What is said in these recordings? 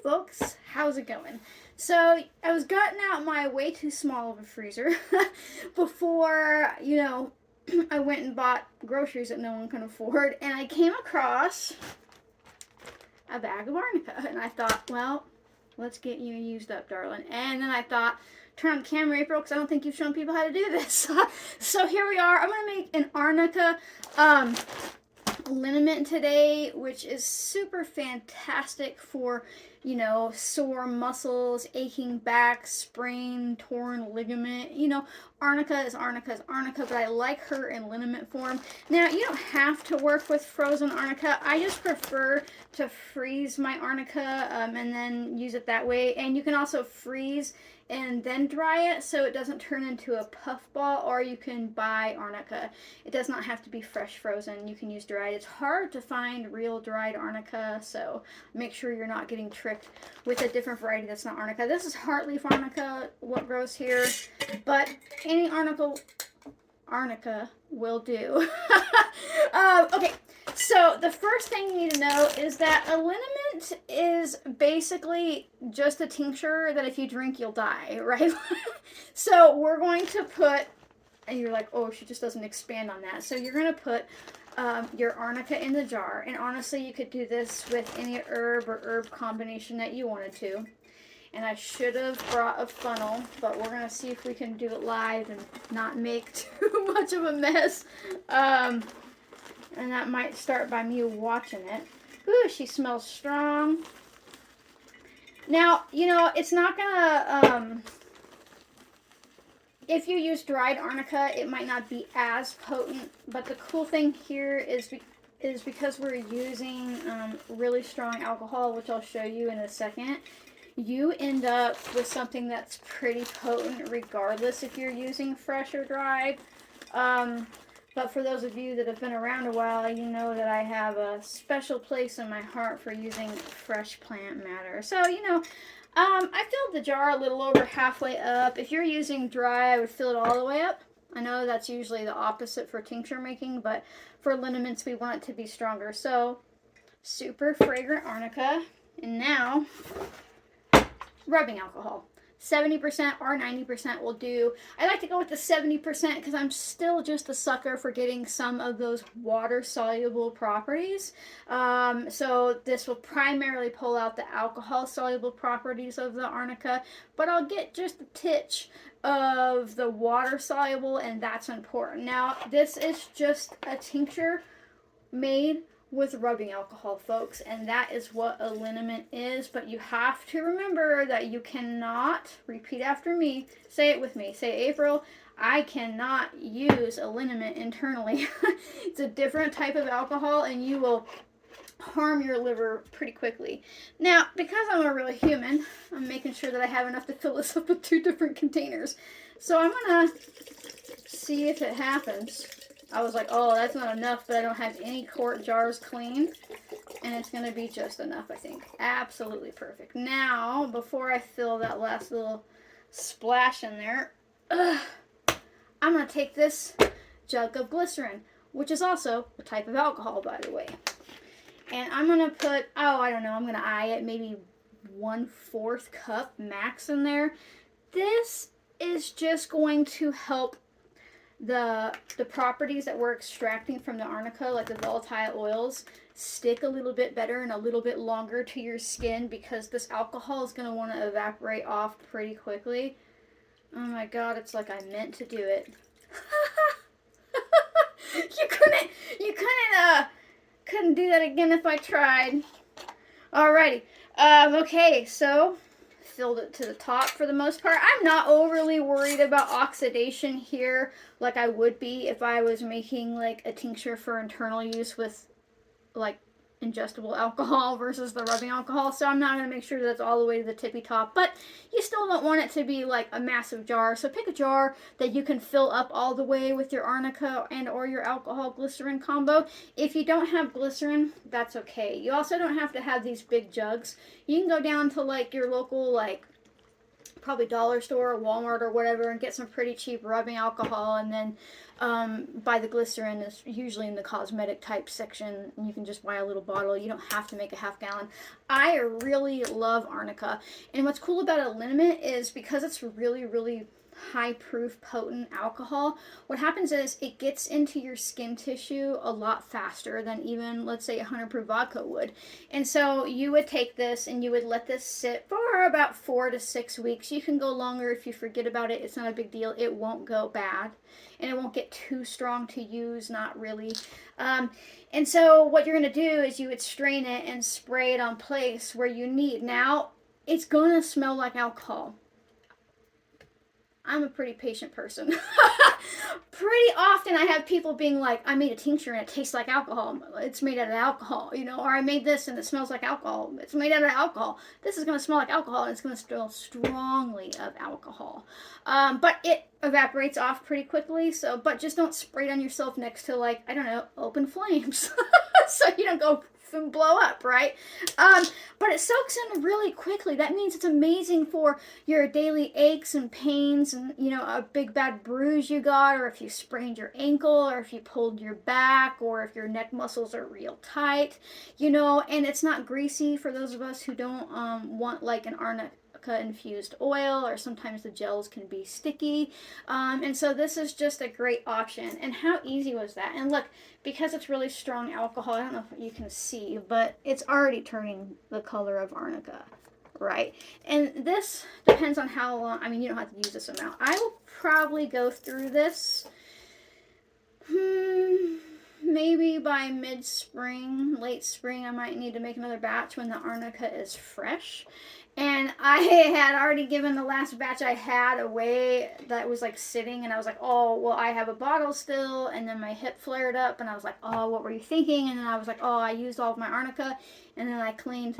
folks, how's it going? So I was gutting out my way too small of a freezer before, I went and bought groceries that no one can afford, and I came across a bag of Arnica, and I thought, well, let's get you used up, darling. And then I thought, turn on the camera, April, because I don't think you've shown people how to do this. So here we are. I'm going to make an Arnica liniment today, which is super fantastic for, sore muscles, aching back, sprain, torn ligament. Arnica is Arnica, but I like her in liniment form. Now, you don't have to work with frozen Arnica. I just prefer to freeze my Arnica and then use it that way. And you can also freeze and then dry it so it doesn't turn into a puff ball, or you can buy Arnica. It does not have to be fresh frozen. You can use dried. It's hard to find real dried Arnica, so make sure you're not getting tricked with a different variety that's not Arnica. This is heartleaf Arnica, what grows here, but any Arnica will do. Okay, so the first thing you need to know is that a liniment is basically just a tincture that if you drink, you'll die, right? So we're going to put, and you're like, oh, she just doesn't expand on that. So you're going to put your Arnica in the jar. And honestly, you could do this with any herb or herb combination that you wanted to. And I should have brought a funnel, but we're going to see if we can do it live and not make too much of a mess. And that might start by me watching it. Ooh, she smells strong. Now, it's not gonna, if you use dried Arnica, it might not be as potent, but the cool thing here is because we're using really strong alcohol, which I'll show you in a second, you end up with something that's pretty potent regardless if you're using fresh or dried. But for those of you that have been around a while, you know that I have a special place in my heart for using fresh plant matter. So, I filled the jar a little over halfway up. If you're using dry, I would fill it all the way up. I know that's usually the opposite for tincture making, but for liniments, we want it to be stronger. So, super fragrant Arnica. And now, rubbing alcohol. 70% or 90% will do. I like to go with the 70% because I'm still just a sucker for getting some of those water-soluble properties. So this will primarily pull out the alcohol-soluble properties of the Arnica, but I'll get just a titch of the water-soluble, and that's important. Now, this is just a tincture made with rubbing alcohol, folks, and that is what a liniment is. But you have to remember that you cannot, repeat after me, say it with me, say, April, I cannot use a liniment internally. It's a different type of alcohol, and you will harm your liver pretty quickly. Now, because I'm a real human, I'm making sure that I have enough to fill this up with 2 different containers. So I'm gonna see if it happens. I was like, oh, that's not enough, but I don't have any quart jars clean. And it's going to be just enough, I think. Absolutely perfect. Now, before I fill that last little splash in there, I'm going to take this jug of glycerin, which is also a type of alcohol, by the way. And I'm going to put, I don't know, I'm going to eye it, maybe 1/4 cup max in there. This is just going to help the properties that we're extracting from the Arnica, like the volatile oils, stick a little bit better and a little bit longer to your skin, because this alcohol is going to want to evaporate off pretty quickly. Oh my god, it's like I meant to do it. You couldn't do that again if I tried. Alrighty. Okay, so filled it to the top for the most part. I'm not overly worried about oxidation here like I would be if I was making like a tincture for internal use with like ingestible alcohol versus the rubbing alcohol. So I'm not going to make sure that it's all the way to the tippy top, but you still don't want it to be like a massive jar. So pick a jar that you can fill up all the way with your Arnica and or your alcohol glycerin combo. If you don't have glycerin, that's okay. You also don't have to have these big jugs. You can go down to like your local like probably dollar store or Walmart or whatever and get some pretty cheap rubbing alcohol, and then buy the glycerin. Is usually in the cosmetic type section, and you can just buy a little bottle. You don't have to make a half gallon. I really love Arnica, and what's cool about a liniment is because it's really, really high proof potent alcohol, what happens is it gets into your skin tissue a lot faster than even, let's say, 100 proof vodka would. And so you would take this and you would let this sit for about 4 to 6 weeks. You can go longer if you forget about it. It's not a big deal. It won't go bad and it won't get too strong to use, not really. And so what you're going to do is you would strain it and spray it on place where you need. Now it's going to smell like alcohol. I'm a pretty patient person. Pretty often I have people being like, I made a tincture and it tastes like alcohol. It's made out of alcohol, you know, or I made this and it smells like alcohol. It's made out of alcohol. This is going to smell like alcohol and it's going to smell strongly of alcohol. But it evaporates off pretty quickly. So, but just don't spray it on yourself next to, like, I don't know, open flames. So you don't go and blow up, right? But it soaks in really quickly. That means it's amazing for your daily aches and pains and, you know, a big bad bruise you got, or if you sprained your ankle, or if you pulled your back, or if your neck muscles are real tight, you know, and it's not greasy for those of us who don't want like an Arnica infused oil, or sometimes the gels can be sticky, and so this is just a great option. And how easy was that? And look, because it's really strong alcohol, I don't know if you can see, but it's already turning the color of Arnica, right? And this depends on how long. I mean, you don't have to use this amount. I will probably go through this maybe by mid-spring, late spring. I might need to make another batch when the Arnica is fresh. And I had already given the last batch I had away that was like sitting, and I was like, oh, well, I have a bottle still. And then my hip flared up and I was like, oh, what were you thinking? And then I was like, oh, I used all of my Arnica. And then I cleaned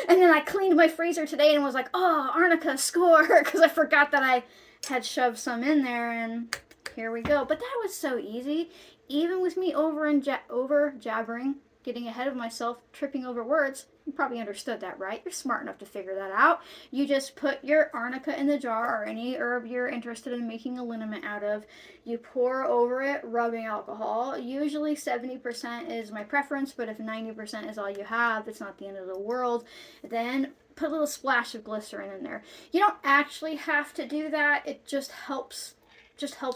and then I cleaned my freezer today and was like, oh, Arnica, score, because I forgot that I had shoved some in there, and here we go. But that was so easy, even with me over jabbering, getting ahead of myself, tripping over words. You probably understood that, right? You're smart enough to figure that out. You just put your Arnica in the jar, or any herb you're interested in making a liniment out of. You pour over it rubbing alcohol. Usually 70% is my preference, but if 90% is all you have, it's not the end of the world. Then put a little splash of glycerin in there. You don't actually have to do that. It just helps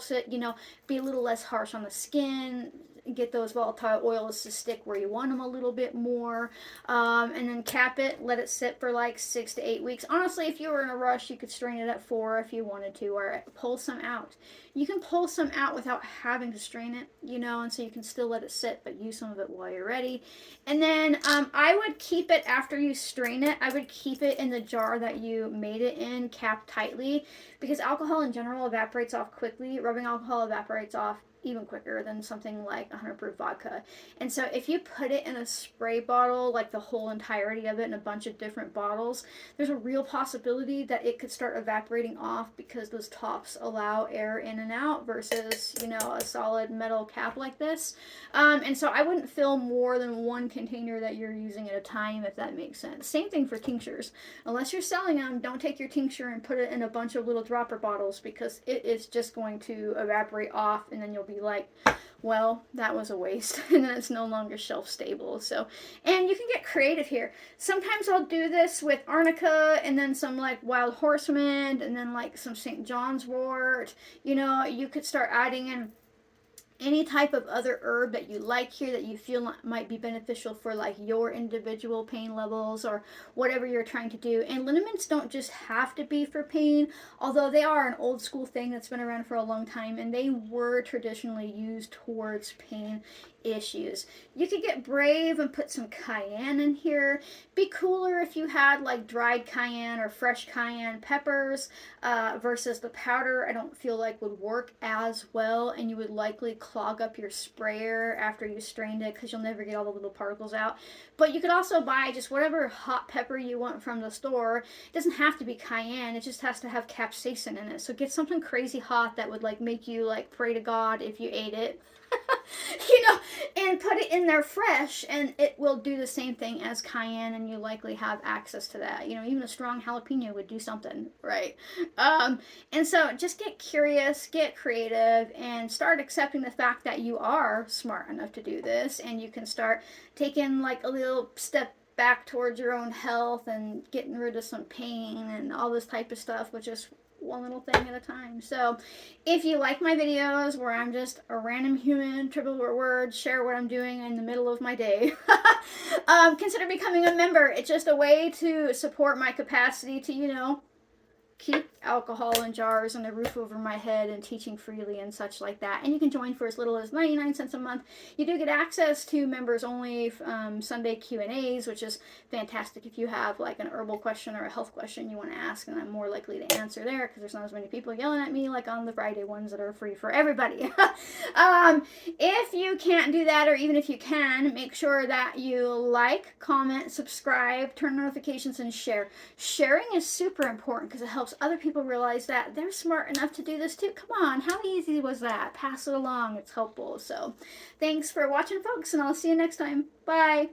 it, you know, be a little less harsh on the skin, get those volatile oils to stick where you want them a little bit more, and then cap it, let it sit for like 6 to 8 weeks. Honestly, if you were in a rush, you could strain it at 4 if you wanted to, or pull some out. You can pull some out without having to strain it, you know, and so you can still let it sit, but use some of it while you're ready. And then I would keep it, after you strain it, I would keep it in the jar that you made it in, capped tightly, because alcohol in general evaporates off quickly. Rubbing alcohol evaporates off even quicker than something like 100 proof vodka. And so if you put it in a spray bottle, like the whole entirety of it in a bunch of different bottles, there's a real possibility that it could start evaporating off, because those tops allow air in and out versus, you know, a solid metal cap like this. And so I wouldn't fill more than one container that you're using at a time, if that makes sense. Same thing for tinctures. Unless you're selling them, don't take your tincture and put it in a bunch of little dropper bottles, because it is just going to evaporate off, and then you'll be like, well, that was a waste, and then it's no longer shelf stable. So, and you can get creative here. Sometimes I'll do this with Arnica and then some like wild horsemint and then like some St. John's wort. You know, you could start adding in any type of other herb that you like here that you feel might be beneficial for like your individual pain levels or whatever you're trying to do. And liniments don't just have to be for pain, although they are an old school thing that's been around for a long time, and they were traditionally used towards pain issues. You could get brave and put some cayenne in here. Be cooler if you had like dried cayenne or fresh cayenne peppers versus the powder. I don't feel like would work as well, and you would likely clog up your sprayer after you strained it, because you'll never get all the little particles out. But you could also buy just whatever hot pepper you want from the store. It doesn't have to be cayenne, it just has to have capsaicin in it. So get something crazy hot that would like make you like pray to God if you ate it. and put it in there fresh, and it will do the same thing as cayenne, and you likely have access to that. Even a strong jalapeno would do something, right? And so just get curious, get creative, and start accepting the fact that you are smart enough to do this, and you can start taking like a little step back towards your own health and getting rid of some pain and all this type of stuff, which is one little thing at a time. So if you like my videos where I'm just a random human, triple words, share what I'm doing in the middle of my day, consider becoming a member. It's just a way to support my capacity to, keep alcohol in jars and a roof over my head and teaching freely and such like that. And you can join for as little as 99 cents a month. You do get access to members only Sunday Q&As, which is fantastic if you have like an herbal question or a health question you want to ask, and I'm more likely to answer there because there's not as many people yelling at me like on the Friday ones that are free for everybody. If you can't do that, or even if you can, make sure that you like, comment, subscribe, turn notifications, and share. Sharing is super important because it helps other people realize that they're smart enough to do this too. Come on, how easy was that? Pass it along. It's helpful. So thanks for watching, folks, and I'll see you next time. Bye.